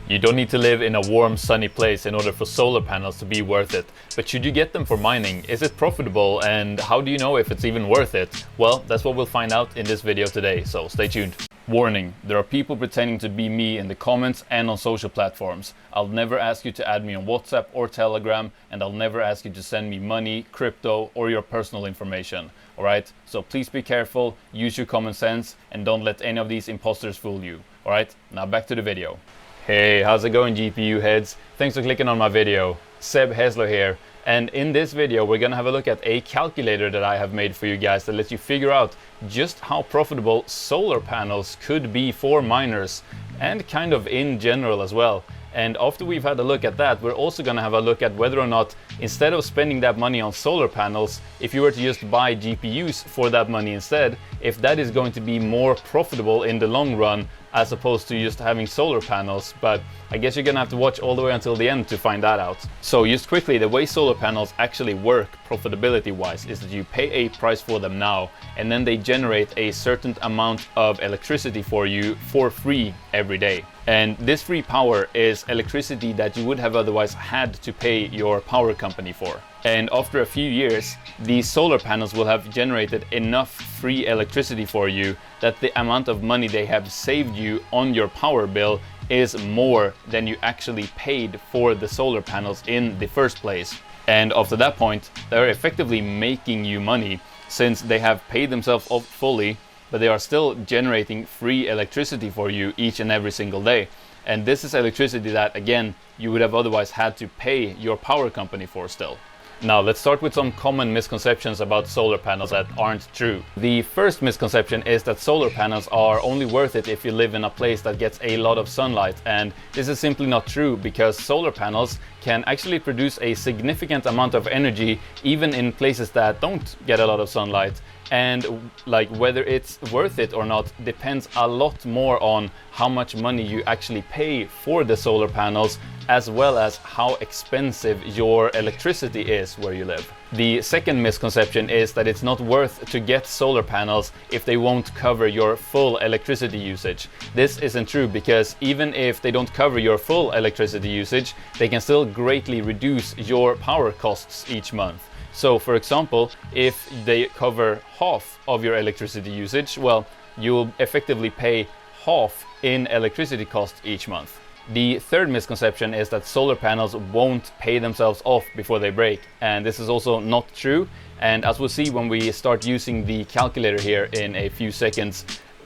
You don't need to live in a warm, sunny place in order for solar panels to be worth it. But should you get them for mining? Is it profitable? And how do you know if it's even worth it? Well, that's what we'll find out in this video today, so stay tuned. Warning, there are people pretending to be me in the comments and on social platforms. I'll never ask you to add me on WhatsApp or Telegram, and I'll never ask you to send me money, crypto, or your personal information. Alright? So please be careful, use your common sense, and don't let any of these imposters fool you. Alright? Now back to the video. Hey, how's it going, GPU heads? Thanks for clicking on my video. Seb Hesler here, and in this video we're gonna have a look at a calculator that I have made for you guys that lets you figure out just how profitable solar panels could be for miners, and kind of in general as well. And after we've had a look at that, we're also gonna have a look at whether or not, instead of spending that money on solar panels, if you were to just buy GPUs for that money instead, if that is going to be more profitable in the long run as opposed to just having solar panels. But I guess you're gonna have to watch all the way until the end to find that out. So just quickly, the way solar panels actually work profitability-wise is that you pay a price for them now, and then they generate a certain amount of electricity for you for free every day. And this free power is electricity that you would have otherwise had to pay your power company for. And after a few years, these solar panels will have generated enough free electricity for you that the amount of money they have saved you on your power bill is more than you actually paid for the solar panels in the first place. And after that point, they're effectively making you money, since they have paid themselves off fully, but they are still generating free electricity for you each and every single day. And this is electricity that, again, you would have otherwise had to pay your power company for still. Now let's start with some common misconceptions about solar panels that aren't true. The first misconception is that solar panels are only worth it if you live in a place that gets a lot of sunlight, and this is simply not true, because solar panels can actually produce a significant amount of energy even in places that don't get a lot of sunlight. And like, whether it's worth it or not depends a lot more on how much money you actually pay for the solar panels, as well as how expensive your electricity is where you live. The second misconception is that it's not worth to get solar panels if they won't cover your full electricity usage. This isn't true, because even if they don't cover your full electricity usage, they can still greatly reduce your power costs each month. So for example, if they cover half of your electricity usage, well, you'll effectively pay half in electricity costs each month. The third misconception is that solar panels won't pay themselves off before they break, and this is also not true. And as we'll see when we start using the calculator here in a few seconds,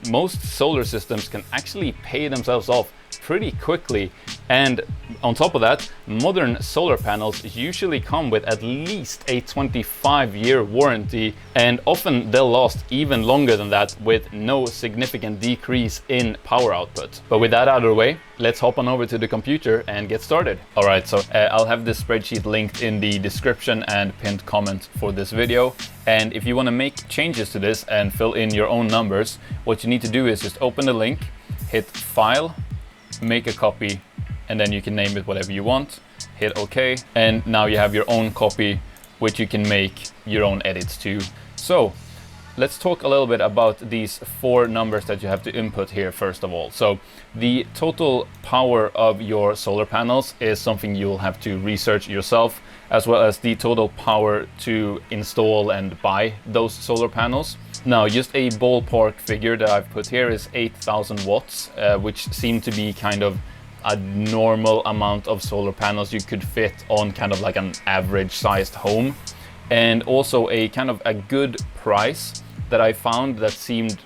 most solar systems can actually pay themselves off pretty quickly. And on top of that, modern solar panels usually come with at least a 25-year warranty, and often they'll last even longer than that with no significant decrease in power output. But with that out of the way, let's hop on over to the computer and get started. Alright, so I'll have this spreadsheet linked in the description and pinned comment for this video. And if you want to make changes to this and fill in your own numbers, what you need to do is just open the link, hit File, make a copy, and then you can name it whatever you want, hit OK, and now you have your own copy which you can make your own edits to. So let's talk a little bit about these four numbers that you have to input here first of all. So the total power of your solar panels is something you'll have to research yourself, as well as the total power to install and buy those solar panels. Now, just a ballpark figure that I've put here is 8,000 watts, which seem to be kind of a normal amount of solar panels you could fit on kind of like an average sized home. And also a kind of a good price that I found that seemed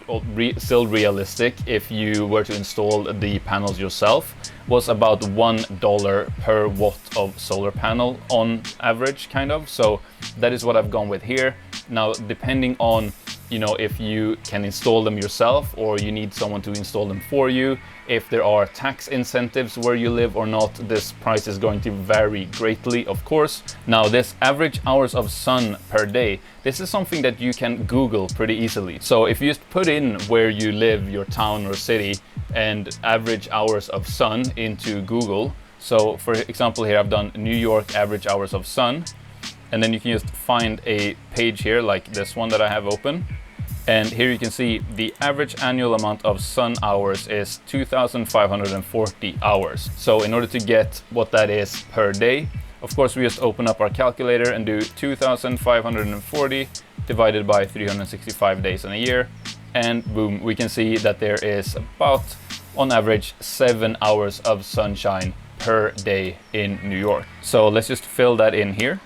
still realistic if you were to install the panels yourself was about $1 per watt of solar panel on average, kind of. So that is what I've gone with here. Now, depending on, you know, if you can install them yourself or you need someone to install them for you, if there are tax incentives where you live or not, this price is going to vary greatly, of course. Now, this average hours of sun per day, this is something that you can Google pretty easily. So if you just put in where you live, your town or city, and average hours of sun into Google. So for example, here I've done New York average hours of sun, and then you can just find a page here like this one that I have open, And here you can see the average annual amount of sun hours is 2,540 hours. So in order to get what that is per day, of course we just open up our calculator and do 2,540 divided by 365 days in a year. And boom, we can see that there is about, on average, 7 hours of sunshine per day in New York. So let's just fill that in here.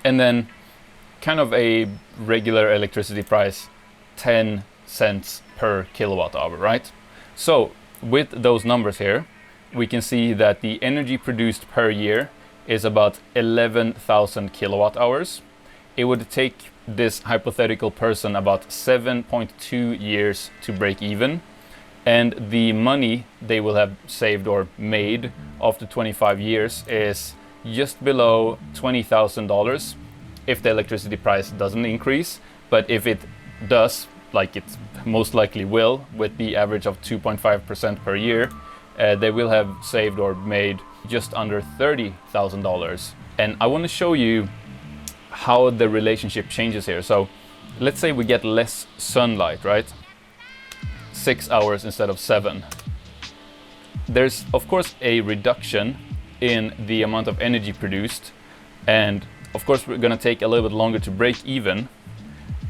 And then kind of a regular electricity price, 10 cents per kilowatt hour, right? So with those numbers here, we can see that the energy produced per year is about 11,000 kilowatt hours. It would take this hypothetical person about 7.2 years to break even. And the money they will have saved or made after 25 years is just below $20,000 if the electricity price doesn't increase. But if it does, like it most likely will, with the average of 2.5% per year, they will have saved or made just under $30,000. And I want to show you how the relationship changes here. So let's say we get less sunlight, right? 6 hours instead of 7. There's of course a reduction in the amount of energy produced, and of course we're gonna take a little bit longer to break even,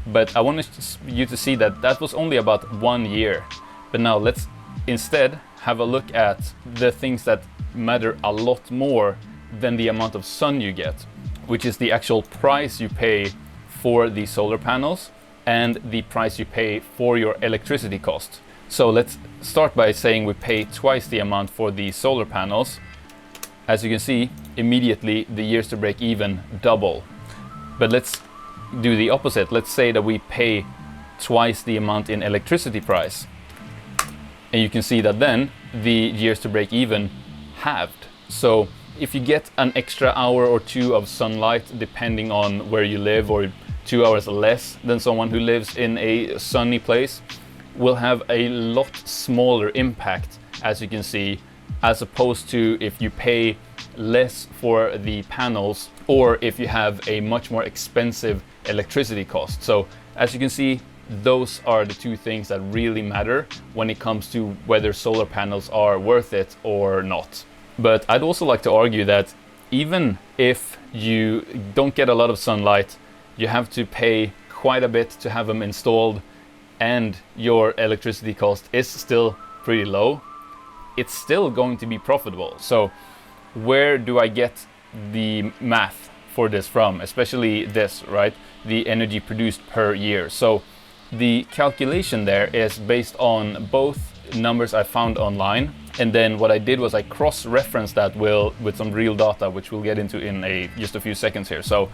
but I want you to see that that was only about 1 year. But now let's instead have a look at the things that matter a lot more than the amount of sun you get, which is the actual price you pay for the solar panels and the price you pay for your electricity cost. So let's start by saying we pay twice the amount for the solar panels. As you can see, immediately the years to break even double. But let's do the opposite. Let's say that we pay twice the amount in electricity price. And you can see that then the years to break even halved. So if you get an extra hour or two of sunlight, depending on where you live, or 2 hours less than someone who lives in a sunny place, will have a lot smaller impact, as you can see, as opposed to if you pay less for the panels or if you have a much more expensive electricity cost. So as you can see, those are the two things that really matter when it comes to whether solar panels are worth it or not. But I'd also like to argue that even if you don't get a lot of sunlight, you have to pay quite a bit to have them installed, and your electricity cost is still pretty low, it's still going to be profitable. So where do I get the math for this from? Especially this, right? The energy produced per year. So the calculation there is based on both numbers I found online, and then what I did was I cross-referenced that with some real data, which we'll get into in just a few seconds here. So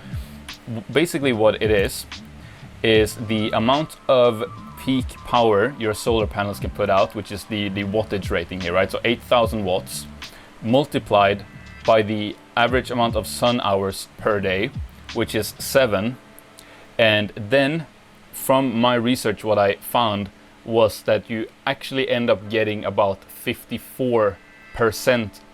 basically what it is the amount of peak power your solar panels can put out, which is the wattage rating here, right? So 8,000 watts multiplied by the average amount of sun hours per day, which is 7. And then from my research, what I found was that you actually end up getting about 54%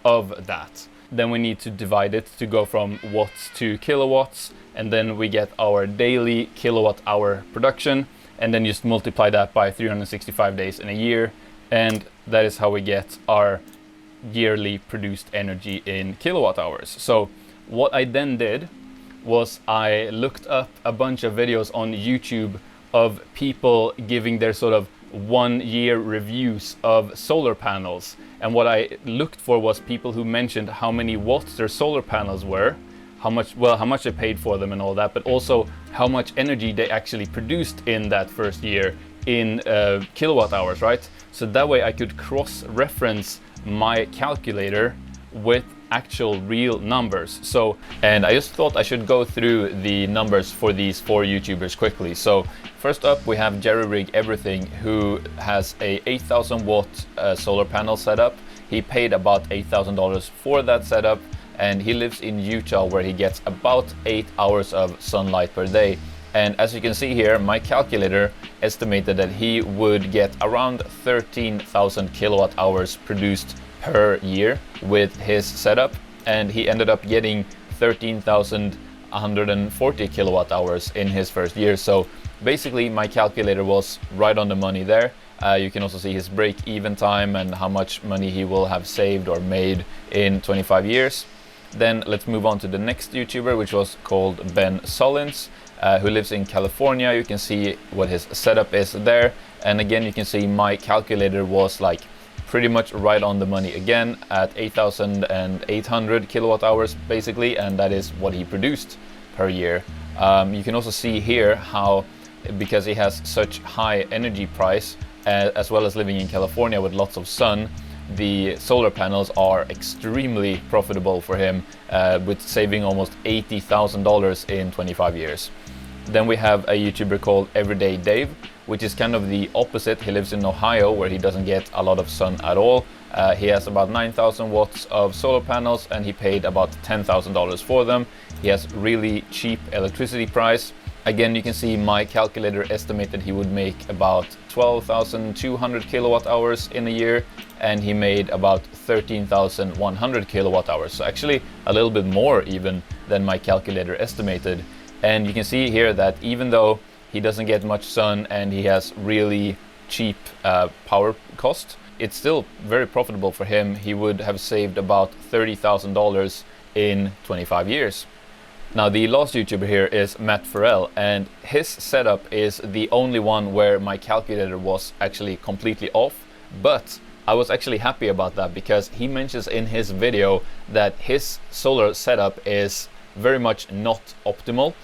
of that. Then we need to divide it to go from watts to kilowatts, and then we get our daily kilowatt hour production, and then just multiply that by 365 days in a year, and that is how we get our yearly produced energy in kilowatt hours. So what I then did was I looked up a bunch of videos on YouTube of people giving their sort of 1 year reviews of solar panels, and what I looked for was people who mentioned how many watts their solar panels were, how much they paid for them and all that, but also how much energy they actually produced in that first year in kilowatt hours, right? So that way I could cross-reference my calculator with actual real numbers. So, and I just thought I should go through the numbers for these 4 YouTubers quickly. So first up we have Jerry Rig Everything, who has a 8,000 watt solar panel setup. He paid about $8,000 for that setup, and he lives in Utah, where he gets about 8 hours of sunlight per day. And as you can see here, my calculator estimated that he would get around 13,000 kilowatt hours produced per year with his setup, and he ended up getting 13,140 kilowatt hours in his first year. So basically my calculator was right on the money there. You can also see his break-even time and how much money he will have saved or made in 25 years. Then let's move on to the next YouTuber, which was called Ben Sullins, who lives in California. You can see what his setup is there. And again, you can see my calculator was like pretty much right on the money again at 8,800 kilowatt hours basically, and that is what he produced per year. You can also see here how, because he has such high energy price, as well as living in California with lots of sun, the solar panels are extremely profitable for him, with saving almost $80,000 in 25 years. Then we have a YouTuber called Everyday Dave, which is kind of the opposite. He lives in Ohio, where he doesn't get a lot of sun at all. He has about 9,000 watts of solar panels, and he paid about $10,000 for them. He has really cheap electricity price. Again, you can see my calculator estimated he would make about 12,200 kilowatt hours in a year, and he made about 13,100 kilowatt hours. So actually a little bit more even than my calculator estimated. And you can see here that even though he doesn't get much sun and he has really cheap power cost, it's still very profitable for him. He would have saved about $30,000 in 25 years. Now the last YouTuber here is Matt Farrell, and his setup is the only one where my calculator was actually completely off, but I was actually happy about that because he mentions in his video that his solar setup is very much not optimal.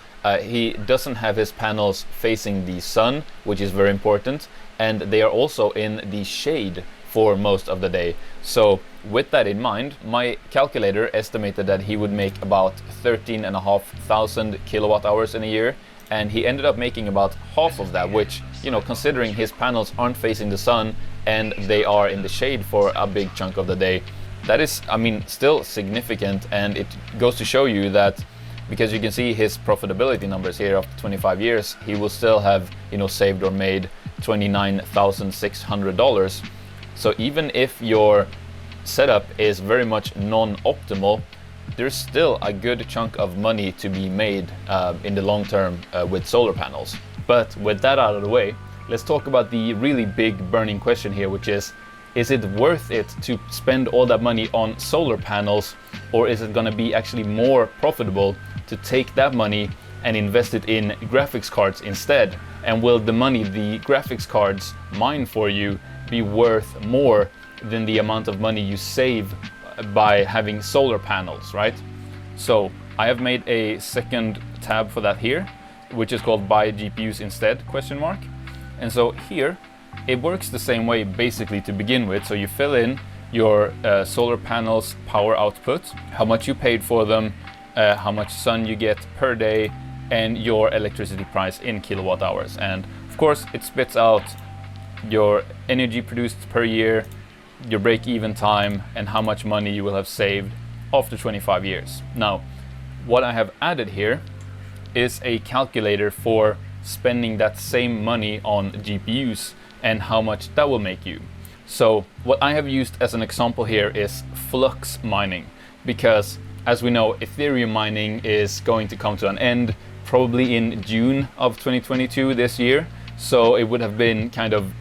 He doesn't have his panels facing the sun, which is very important, and they are also in the shade for most of the day. So with that in mind, my calculator estimated that he would make about 13,500 kilowatt hours in a year, and he ended up making about half of that, which, you know, considering his panels aren't facing the sun and they are in the shade for a big chunk of the day, that is, I mean, still significant. And it goes to show you that, because you can see his profitability numbers here after 25 years, he will still have, you know, saved or made $29,600. So even if your setup is very much non-optimal, there's still a good chunk of money to be made in the long term with solar panels. But with that out of the way, let's talk about the really big burning question here, which is it worth it to spend all that money on solar panels, or is it going to be actually more profitable to take that money and invest it in graphics cards instead? And will the money the graphics cards mine for you be worth more than the amount of money you save by having solar panels, right? So I have made a second tab for that here, which is called buy GPUs instead ? And so here it works the same way basically to begin with. So you fill in your solar panels power output, how much you paid for them, how much sun you get per day, and your electricity price in kilowatt hours. And of course it spits out your energy produced per year, your break-even time, and how much money you will have saved after 25 years. Now, what I have added here is a calculator for spending that same money on GPUs and how much that will make you. So what I have used as an example here is FLUX mining, because as we know, Ethereum mining is going to come to an end probably in June of 2022 this year. So it would have been kind of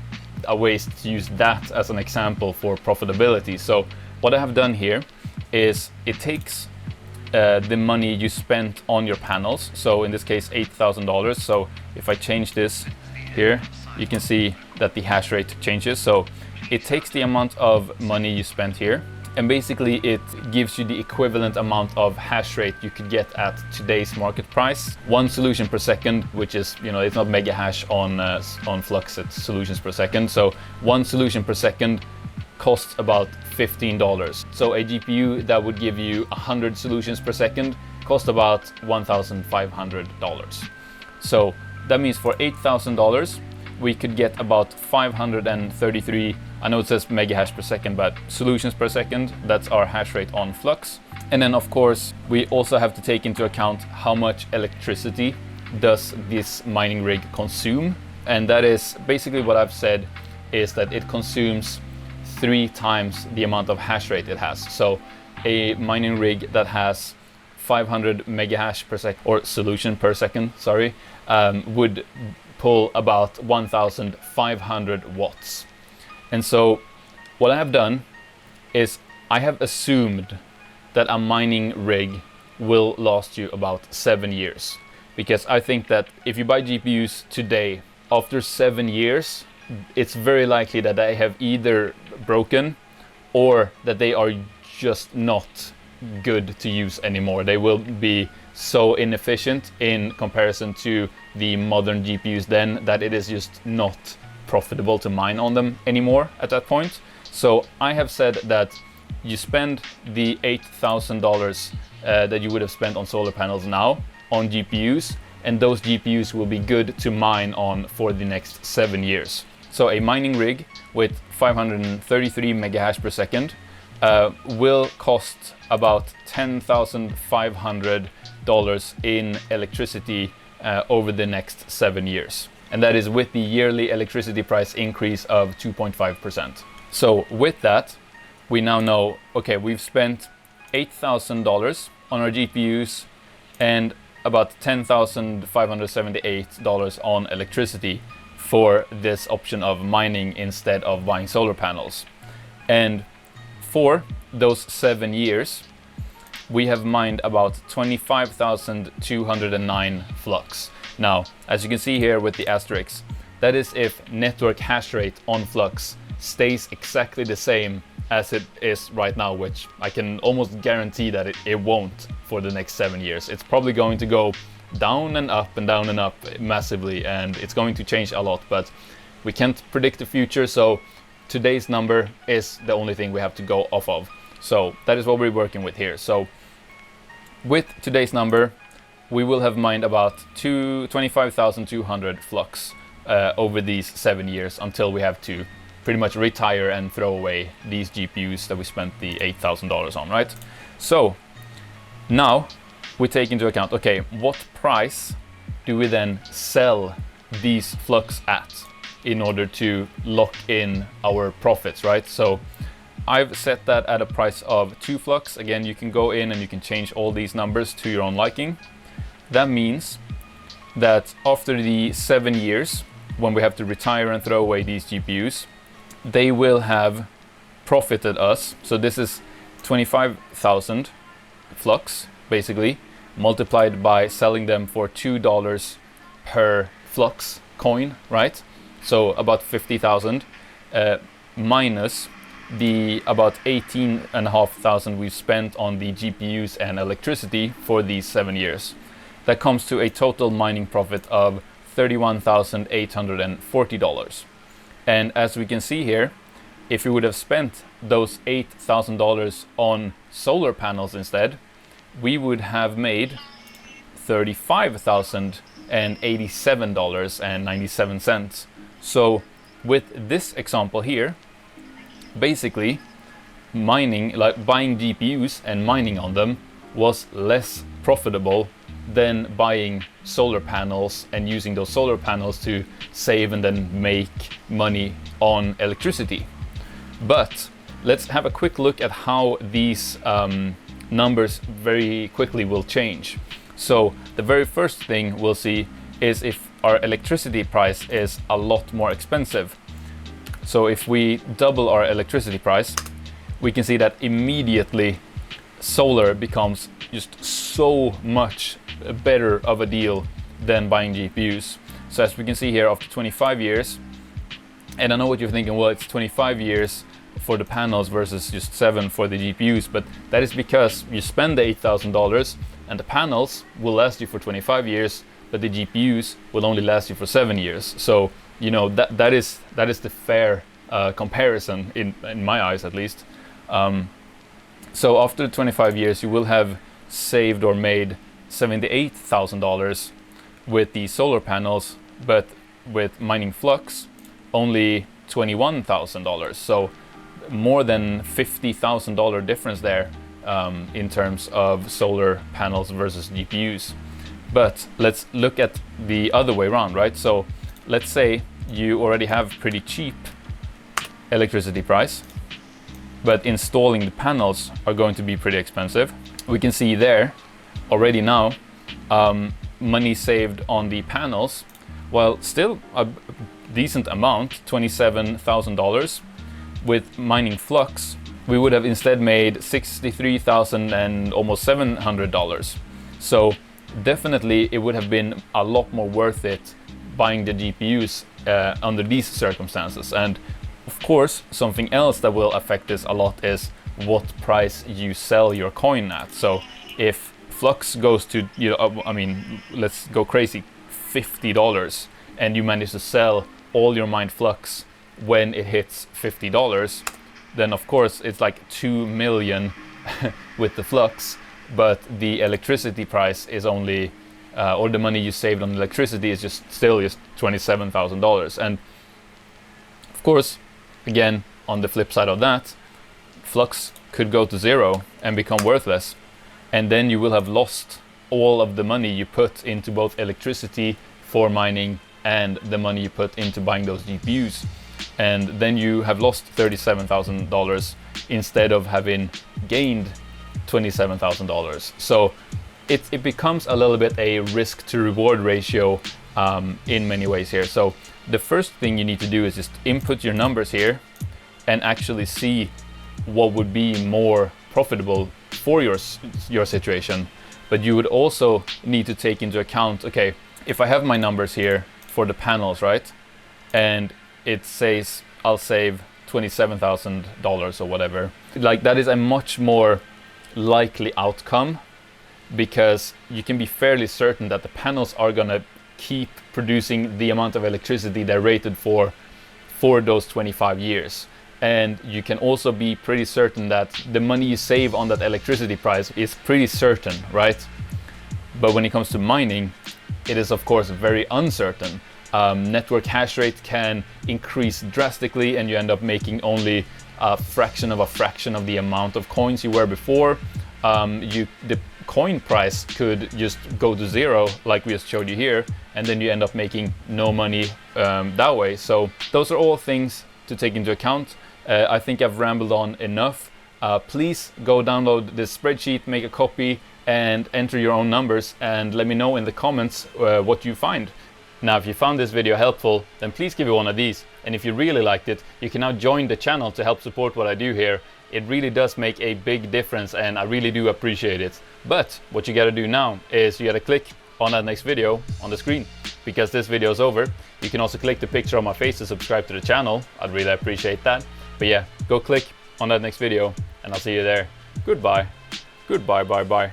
a waste to use that as an example for profitability. So what I have done here is it takes the money you spent on your panels. So in this case, $8,000. So if I change this here, you can see that the hash rate changes. So it takes the amount of money you spent here, and basically it gives you the equivalent amount of hash rate you could get at today's market price. 1 solution per second, which is, you know, it's not mega hash on FLUX, it's solutions per second. So 1 solution per second costs about $15. So a GPU that would give you 100 solutions per second costs about $1,500. So that means for $8,000, we could get about 533, I know it says mega hash per second, but solutions per second. That's our hash rate on FLUX. And then of course, we also have to take into account how much electricity does this mining rig consume. And that is basically what I've said, is that it consumes 3 times the amount of hash rate it has. So a mining rig that has 500 mega hash per second, or solution per second, sorry, would pull about 1,500 watts. And so what I have done is I have assumed that a mining rig will last you about 7 years. Because I think that if you buy GPUs today, after 7 years, it's very likely that they have either broken or that they are just not good to use anymore. They will be so inefficient in comparison to the modern GPUs then that it is just not profitable to mine on them anymore at that point. So I have said that you spend the $8,000 that you would have spent on solar panels now on GPUs, and those GPUs will be good to mine on for the next 7 years. So a mining rig with 533 megahash per second will cost about $10,500 in electricity over the next 7 years. And that is with the yearly electricity price increase of 2.5%. So with that, we now know, okay, we've spent $8,000 on our GPUs and about $10,578 on electricity for this option of mining instead of buying solar panels. And for those 7 years, we have mined about 25,209 FLUX. Now, as you can see here with the asterisk, that is if network hash rate on FLUX stays exactly the same as it is right now, which I can almost guarantee that it won't for the next 7 years. It's probably going to go down and up and down and up massively, and it's going to change a lot, but we can't predict the future, so today's number is the only thing we have to go off of. So that is what we're working with here. So with today's number, we will have mined about 25,200 FLUX over these 7 years until we have to pretty much retire and throw away these GPUs that we spent the $8,000 on, right? So now we take into account, okay, what price do we then sell these FLUX at in order to lock in our profits, right? So I've set that at a price of 2 FLUX. Again, you can go in and you can change all these numbers to your own liking. That means that after the 7 years, when we have to retire and throw away these GPUs, they will have profited us. So this is 25,000 FLUX, basically, multiplied by selling them for $2 per FLUX coin, right? So about 50,000 minus the about 18,500 we've spent on the GPUs and electricity for these 7 years. That comes to a total mining profit of $31,840. And as we can see here, if we would have spent those $8,000 on solar panels instead, we would have made $35,087.97. So with this example here, basically mining, like buying GPUs and mining on them, was less profitable than buying solar panels and using those solar panels to save and then make money on electricity. But let's have a quick look at how these numbers very quickly will change. So the very first thing we'll see is if our electricity price is a lot more expensive. So if we double our electricity price, we can see that immediately solar becomes just so much better of a deal than buying GPUs. So as we can see here, after 25 years, and I know what you're thinking, well, it's 25 years for the panels versus just 7 for the GPUs, but that is because you spend the $8,000 and the panels will last you for 25 years, but the GPUs will only last you for 7 years. So, you know, that is the fair comparison in my eyes, at least. So after 25 years, you will have saved or made $78,000 with the solar panels, but with mining FLUX, only $21,000. So more than $50,000 difference there in terms of solar panels versus GPUs. But let's look at the other way around, right? So let's say you already have pretty cheap electricity price, but installing the panels are going to be pretty expensive. We can see there already now money saved on the panels while still a decent amount, $27,000, with mining Flux, we would have instead made $63,000 and almost $700. So definitely it would have been a lot more worth it buying the GPUs under these circumstances. And of course, something else that will affect this a lot is what price you sell your coin at. So if Flux goes to, I mean, let's go crazy, $50, and you manage to sell all your mined Flux when it hits $50, then of course it's like 2 million with the Flux, but the electricity price is only, or the money you saved on electricity is still just $27,000. And of course, again, on the flip side of that, Flux could go to zero and become worthless, and then you will have lost all of the money you put into both electricity for mining and the money you put into buying those GPUs. And then you have lost $37,000 instead of having gained $27,000. So it becomes a little bit a risk to reward ratio in many ways here. So the first thing you need to do is just input your numbers here and actually see what would be more profitable for your situation. But you would also need to take into account, okay, if I have my numbers here for the panels, right? And it says I'll save $27,000 or whatever. Like, that is a much more likely outcome, because you can be fairly certain that the panels are gonna keep producing the amount of electricity they're rated for those 25 years. And you can also be pretty certain that the money you save on that electricity price is pretty certain, right? But when it comes to mining, it is of course very uncertain. Network hash rate can increase drastically, and you end up making only a fraction of the amount of coins you were before. The coin price could just go to zero, like we just showed you here, and then you end up making no money that way. So those are all things to take into account. I think I've rambled on enough. Please go download this spreadsheet, make a copy, and enter your own numbers, and let me know in the comments what you find. Now, if you found this video helpful, then please give it one of these. And if you really liked it, you can now join the channel to help support what I do here. It really does make a big difference, and I really do appreciate it. But what you gotta do now is you gotta click on that next video on the screen, because this video is over. You can also click the picture of my face to subscribe to the channel. I'd really appreciate that. But yeah, go click on that next video, and I'll see you there. Goodbye. Goodbye, bye bye.